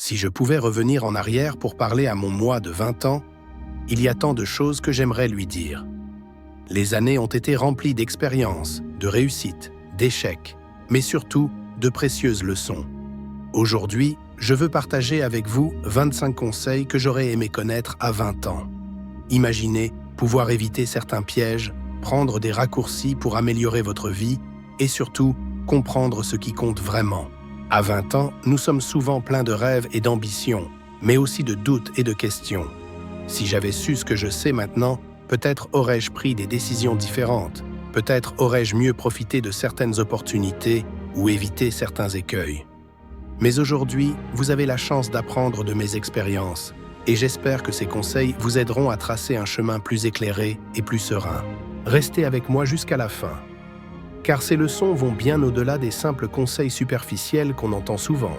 Si je pouvais revenir en arrière pour parler à mon moi de 20 ans, il y a tant de choses que j'aimerais lui dire. Les années ont été remplies d'expériences, de réussites, d'échecs, mais surtout de précieuses leçons. Aujourd'hui, je veux partager avec vous 25 conseils que j'aurais aimé connaître à 20 ans. Imaginez pouvoir éviter certains pièges, prendre des raccourcis pour améliorer votre vie et surtout comprendre ce qui compte vraiment. À 20 ans, nous sommes souvent pleins de rêves et d'ambitions, mais aussi de doutes et de questions. Si j'avais su ce que je sais maintenant, peut-être aurais-je pris des décisions différentes, peut-être aurais-je mieux profité de certaines opportunités ou évité certains écueils. Mais aujourd'hui, vous avez la chance d'apprendre de mes expériences, et j'espère que ces conseils vous aideront à tracer un chemin plus éclairé et plus serein. Restez avec moi jusqu'à la fin, car ces leçons vont bien au-delà des simples conseils superficiels qu'on entend souvent.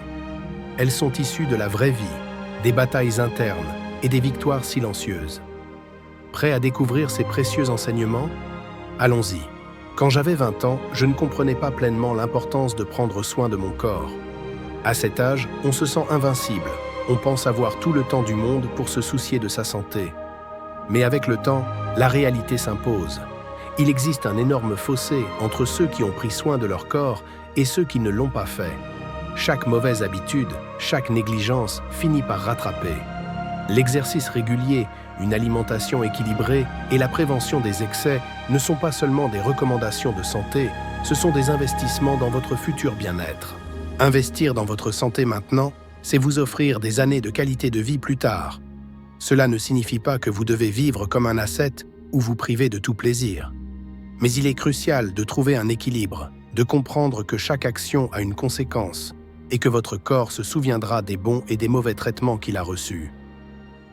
Elles sont issues de la vraie vie, des batailles internes et des victoires silencieuses. Prêt à découvrir ces précieux enseignements? Allons-y. Quand j'avais 20 ans, je ne comprenais pas pleinement l'importance de prendre soin de mon corps. À cet âge, on se sent invincible. On pense avoir tout le temps du monde pour se soucier de sa santé. Mais avec le temps, la réalité s'impose. Il existe un énorme fossé entre ceux qui ont pris soin de leur corps et ceux qui ne l'ont pas fait. Chaque mauvaise habitude, chaque négligence finit par rattraper. L'exercice régulier, une alimentation équilibrée et la prévention des excès ne sont pas seulement des recommandations de santé, ce sont des investissements dans votre futur bien-être. Investir dans votre santé maintenant, c'est vous offrir des années de qualité de vie plus tard. Cela ne signifie pas que vous devez vivre comme un ascète ou vous priver de tout plaisir. Mais il est crucial de trouver un équilibre, de comprendre que chaque action a une conséquence et que votre corps se souviendra des bons et des mauvais traitements qu'il a reçus.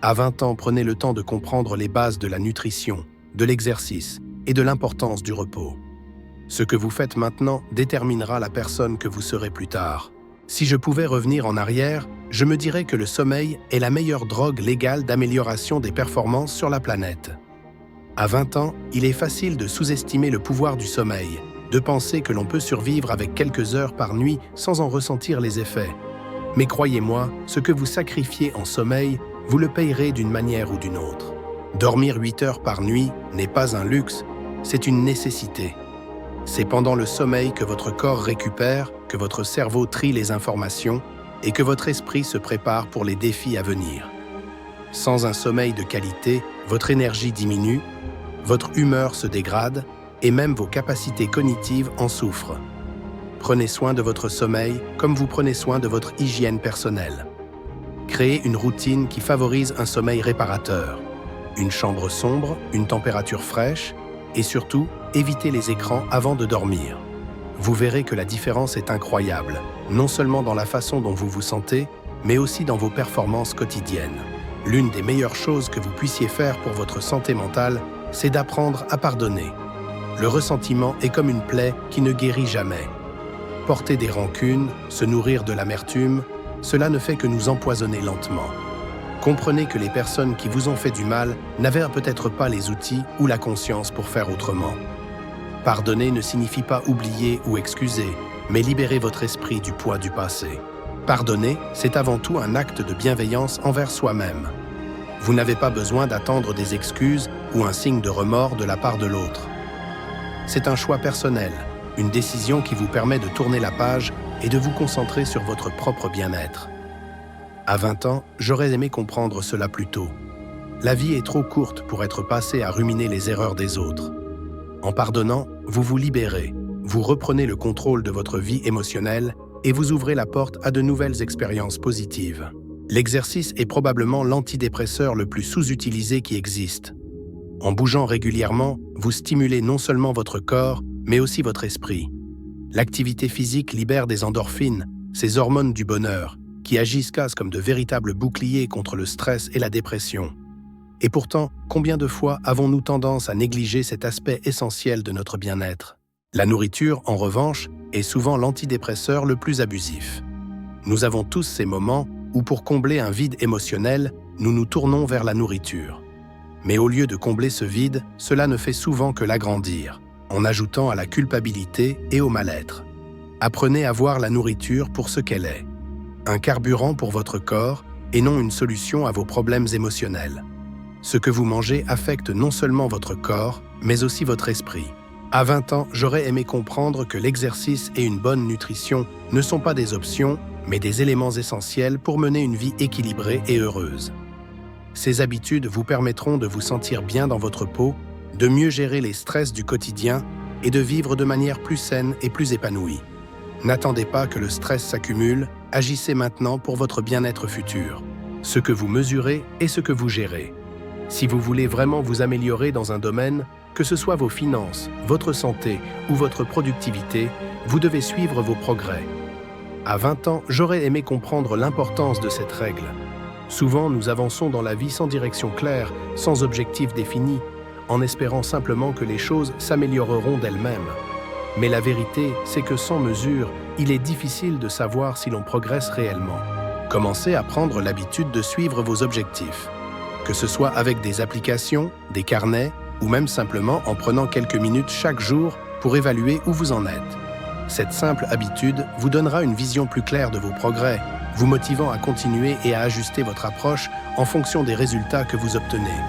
À 20 ans, prenez le temps de comprendre les bases de la nutrition, de l'exercice et de l'importance du repos. Ce que vous faites maintenant déterminera la personne que vous serez plus tard. Si je pouvais revenir en arrière, je me dirais que le sommeil est la meilleure drogue légale d'amélioration des performances sur la planète. À 20 ans, il est facile de sous-estimer le pouvoir du sommeil, de penser que l'on peut survivre avec quelques heures par nuit sans en ressentir les effets. Mais croyez-moi, ce que vous sacrifiez en sommeil, vous le payerez d'une manière ou d'une autre. Dormir 8 heures par nuit n'est pas un luxe, c'est une nécessité. C'est pendant le sommeil que votre corps récupère, que votre cerveau trie les informations et que votre esprit se prépare pour les défis à venir. Sans un sommeil de qualité, votre énergie diminue, votre humeur se dégrade et même vos capacités cognitives en souffrent. Prenez soin de votre sommeil comme vous prenez soin de votre hygiène personnelle. Créez une routine qui favorise un sommeil réparateur. Une chambre sombre, une température fraîche et surtout, évitez les écrans avant de dormir. Vous verrez que la différence est incroyable, non seulement dans la façon dont vous vous sentez, mais aussi dans vos performances quotidiennes. L'une des meilleures choses que vous puissiez faire pour votre santé mentale, c'est d'apprendre à pardonner. Le ressentiment est comme une plaie qui ne guérit jamais. Porter des rancunes, se nourrir de l'amertume, cela ne fait que nous empoisonner lentement. Comprenez que les personnes qui vous ont fait du mal n'avaient peut-être pas les outils ou la conscience pour faire autrement. Pardonner ne signifie pas oublier ou excuser, mais libérer votre esprit du poids du passé. Pardonner, c'est avant tout un acte de bienveillance envers soi-même. Vous n'avez pas besoin d'attendre des excuses ou un signe de remords de la part de l'autre. C'est un choix personnel, une décision qui vous permet de tourner la page et de vous concentrer sur votre propre bien-être. À 20 ans, j'aurais aimé comprendre cela plus tôt. La vie est trop courte pour être passée à ruminer les erreurs des autres. En pardonnant, vous vous libérez, vous reprenez le contrôle de votre vie émotionnelle et vous ouvrez la porte à de nouvelles expériences positives. L'exercice est probablement l'antidépresseur le plus sous-utilisé qui existe. En bougeant régulièrement, vous stimulez non seulement votre corps, mais aussi votre esprit. L'activité physique libère des endorphines, ces hormones du bonheur, qui agissent comme de véritables boucliers contre le stress et la dépression. Et pourtant, combien de fois avons-nous tendance à négliger cet aspect essentiel de notre bien-être? La nourriture, en revanche, est souvent l'antidépresseur le plus abusif. Nous avons tous ces moments où, pour combler un vide émotionnel, nous nous tournons vers la nourriture. Mais au lieu de combler ce vide, cela ne fait souvent que l'agrandir, en ajoutant à la culpabilité et au mal-être. Apprenez à voir la nourriture pour ce qu'elle est. un carburant pour votre corps et non une solution à vos problèmes émotionnels. Ce que vous mangez affecte non seulement votre corps, mais aussi votre esprit. À 20 ans, j'aurais aimé comprendre que l'exercice et une bonne nutrition ne sont pas des options, mais des éléments essentiels pour mener une vie équilibrée et heureuse. Ces habitudes vous permettront de vous sentir bien dans votre peau, de mieux gérer les stress du quotidien et de vivre de manière plus saine et plus épanouie. N'attendez pas que le stress s'accumule, agissez maintenant pour votre bien-être futur. Ce que vous mesurez est ce que vous gérez. Si vous voulez vraiment vous améliorer dans un domaine, que ce soit vos finances, votre santé ou votre productivité, vous devez suivre vos progrès. À 20 ans, j'aurais aimé comprendre l'importance de cette règle. Souvent, nous avançons dans la vie sans direction claire, sans objectif défini, en espérant simplement que les choses s'amélioreront d'elles-mêmes. Mais la vérité, c'est que sans mesure, il est difficile de savoir si l'on progresse réellement. Commencez à prendre l'habitude de suivre vos objectifs. Que ce soit avec des applications, des carnets, ou même simplement en prenant quelques minutes chaque jour pour évaluer où vous en êtes. Cette simple habitude vous donnera une vision plus claire de vos progrès, vous motivant à continuer et à ajuster votre approche en fonction des résultats que vous obtenez.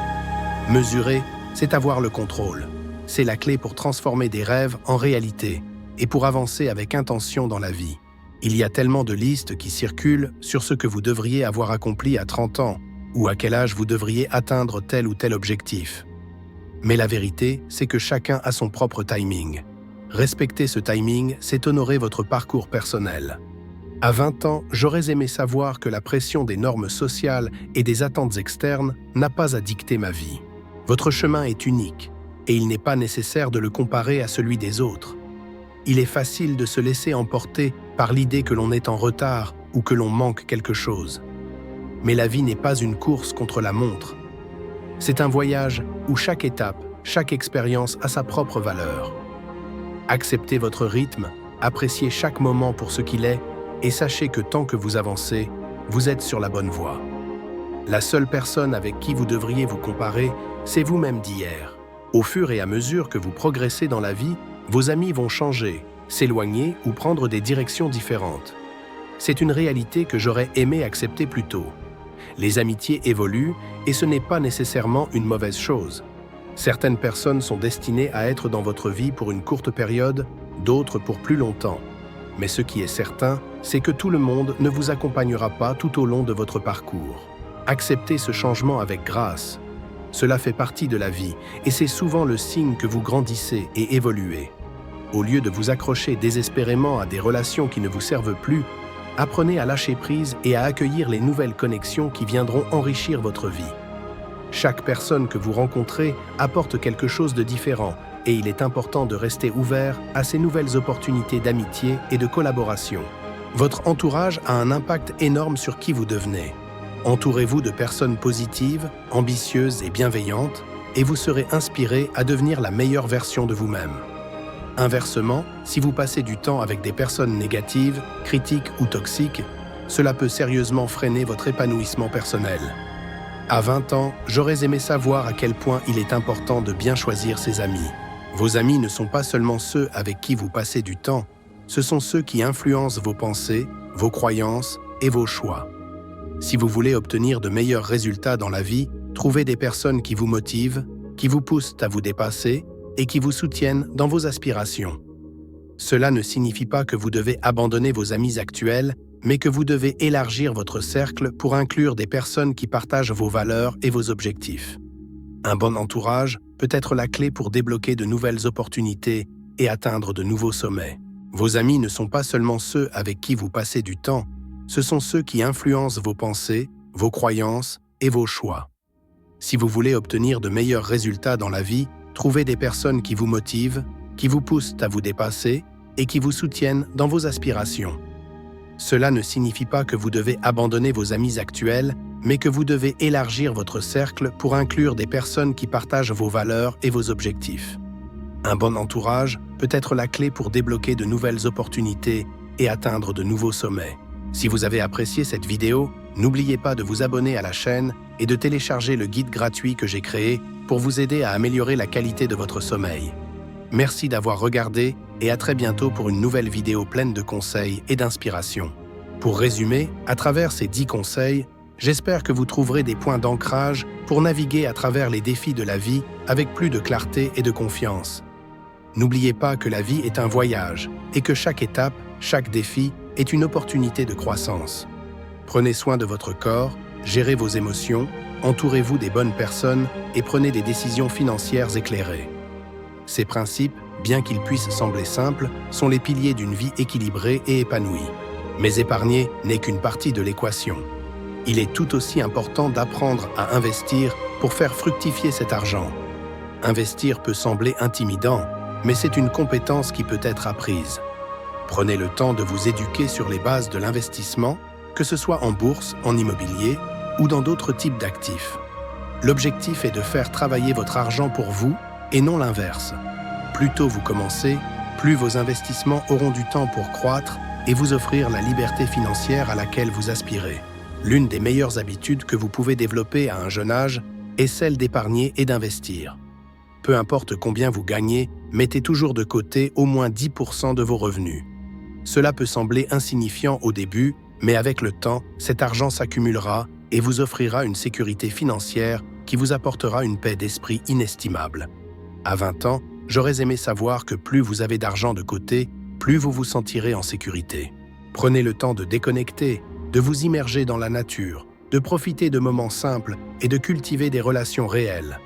Mesurer, c'est avoir le contrôle. C'est la clé pour transformer des rêves en réalité et pour avancer avec intention dans la vie. Il y a tellement de listes qui circulent sur ce que vous devriez avoir accompli à 30 ans ou à quel âge vous devriez atteindre tel ou tel objectif. Mais la vérité, c'est que chacun a son propre timing. Respecter ce timing, c'est honorer votre parcours personnel. À 20 ans, j'aurais aimé savoir que la pression des normes sociales et des attentes externes n'a pas à dicter ma vie. Votre chemin est unique, et il n'est pas nécessaire de le comparer à celui des autres. Il est facile de se laisser emporter par l'idée que l'on est en retard ou que l'on manque quelque chose. Mais la vie n'est pas une course contre la montre. C'est un voyage où chaque étape, chaque expérience a sa propre valeur. Acceptez votre rythme, appréciez chaque moment pour ce qu'il est et sachez que tant que vous avancez, vous êtes sur la bonne voie. La seule personne avec qui vous devriez vous comparer, c'est vous-même d'hier. Au fur et à mesure que vous progressez dans la vie, vos amis vont changer, s'éloigner ou prendre des directions différentes. C'est une réalité que j'aurais aimé accepter plus tôt. Les amitiés évoluent et ce n'est pas nécessairement une mauvaise chose. Certaines personnes sont destinées à être dans votre vie pour une courte période, d'autres pour plus longtemps. Mais ce qui est certain, c'est que tout le monde ne vous accompagnera pas tout au long de votre parcours. Acceptez ce changement avec grâce. Cela fait partie de la vie et c'est souvent le signe que vous grandissez et évoluez. Au lieu de vous accrocher désespérément à des relations qui ne vous servent plus, apprenez à lâcher prise et à accueillir les nouvelles connexions qui viendront enrichir votre vie. Chaque personne que vous rencontrez apporte quelque chose de différent et il est important de rester ouvert à ces nouvelles opportunités d'amitié et de collaboration. Votre entourage a un impact énorme sur qui vous devenez. Entourez-vous de personnes positives, ambitieuses et bienveillantes et vous serez inspiré à devenir la meilleure version de vous-même. Inversement, si vous passez du temps avec des personnes négatives, critiques ou toxiques, cela peut sérieusement freiner votre épanouissement personnel. À 20 ans, j'aurais aimé savoir à quel point il est important de bien choisir ses amis. Vos amis ne sont pas seulement ceux avec qui vous passez du temps, ce sont ceux qui influencent vos pensées, vos croyances et vos choix. Si vous voulez obtenir de meilleurs résultats dans la vie, trouvez des personnes qui vous motivent, qui vous poussent à vous dépasser et qui vous soutiennent dans vos aspirations. Cela ne signifie pas que vous devez abandonner vos amis actuels, mais que vous devez élargir votre cercle pour inclure des personnes qui partagent vos valeurs et vos objectifs. Un bon entourage peut être la clé pour débloquer de nouvelles opportunités et atteindre de nouveaux sommets. Vos amis ne sont pas seulement ceux avec qui vous passez du temps, ce sont ceux qui influencent vos pensées, vos croyances et vos choix. Si vous voulez obtenir de meilleurs résultats dans la vie, trouvez des personnes qui vous motivent, qui vous poussent à vous dépasser et qui vous soutiennent dans vos aspirations. Cela ne signifie pas que vous devez abandonner vos amis actuels, mais que vous devez élargir votre cercle pour inclure des personnes qui partagent vos valeurs et vos objectifs. Un bon entourage peut être la clé pour débloquer de nouvelles opportunités et atteindre de nouveaux sommets. Si vous avez apprécié cette vidéo, n'oubliez pas de vous abonner à la chaîne et de télécharger le guide gratuit que j'ai créé pour vous aider à améliorer la qualité de votre sommeil. Merci d'avoir regardé et à très bientôt pour une nouvelle vidéo pleine de conseils et d'inspiration. Pour résumer, à travers ces 10 conseils, j'espère que vous trouverez des points d'ancrage pour naviguer à travers les défis de la vie avec plus de clarté et de confiance. N'oubliez pas que la vie est un voyage et que chaque étape, chaque défi est une opportunité de croissance. Prenez soin de votre corps, gérez vos émotions, entourez-vous des bonnes personnes et prenez des décisions financières éclairées. Ces principes, bien qu'ils puissent sembler simples, sont les piliers d'une vie équilibrée et épanouie. Mais épargner n'est qu'une partie de l'équation. Il est tout aussi important d'apprendre à investir pour faire fructifier cet argent. Investir peut sembler intimidant, mais c'est une compétence qui peut être apprise. Prenez le temps de vous éduquer sur les bases de l'investissement, que ce soit en bourse, en immobilier ou dans d'autres types d'actifs. L'objectif est de faire travailler votre argent pour vous et non l'inverse. Plus tôt vous commencez, plus vos investissements auront du temps pour croître et vous offrir la liberté financière à laquelle vous aspirez. L'une des meilleures habitudes que vous pouvez développer à un jeune âge est celle d'épargner et d'investir. Peu importe combien vous gagnez, mettez toujours de côté au moins 10% de vos revenus. Cela peut sembler insignifiant au début, mais avec le temps, cet argent s'accumulera et vous offrira une sécurité financière qui vous apportera une paix d'esprit inestimable. À 20 ans, j'aurais aimé savoir que plus vous avez d'argent de côté, plus vous vous sentirez en sécurité. Prenez le temps de déconnecter, de vous immerger dans la nature, de profiter de moments simples et de cultiver des relations réelles.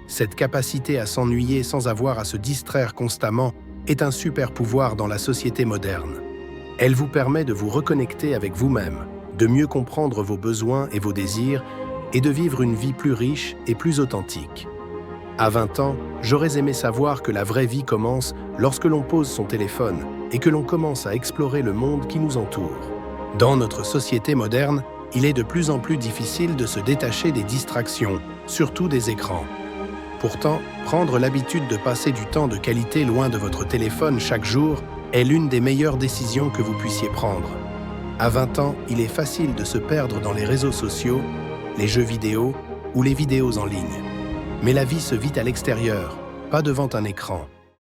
Cette capacité à s'ennuyer sans avoir à se distraire constamment est un super pouvoir dans la société moderne. Elle vous permet de vous reconnecter avec vous-même, de mieux comprendre vos besoins et vos désirs et de vivre une vie plus riche et plus authentique. À 20 ans, j'aurais aimé savoir que la vraie vie commence lorsque l'on pose son téléphone et que l'on commence à explorer le monde qui nous entoure. Dans notre société moderne, il est de plus en plus difficile de se détacher des distractions, surtout des écrans. Pourtant, prendre l'habitude de passer du temps de qualité loin de votre téléphone chaque jour est l'une des meilleures décisions que vous puissiez prendre. À 20 ans, il est facile de se perdre dans les réseaux sociaux, les jeux vidéo ou les vidéos en ligne. Mais la vie se vit à l'extérieur, pas devant un écran.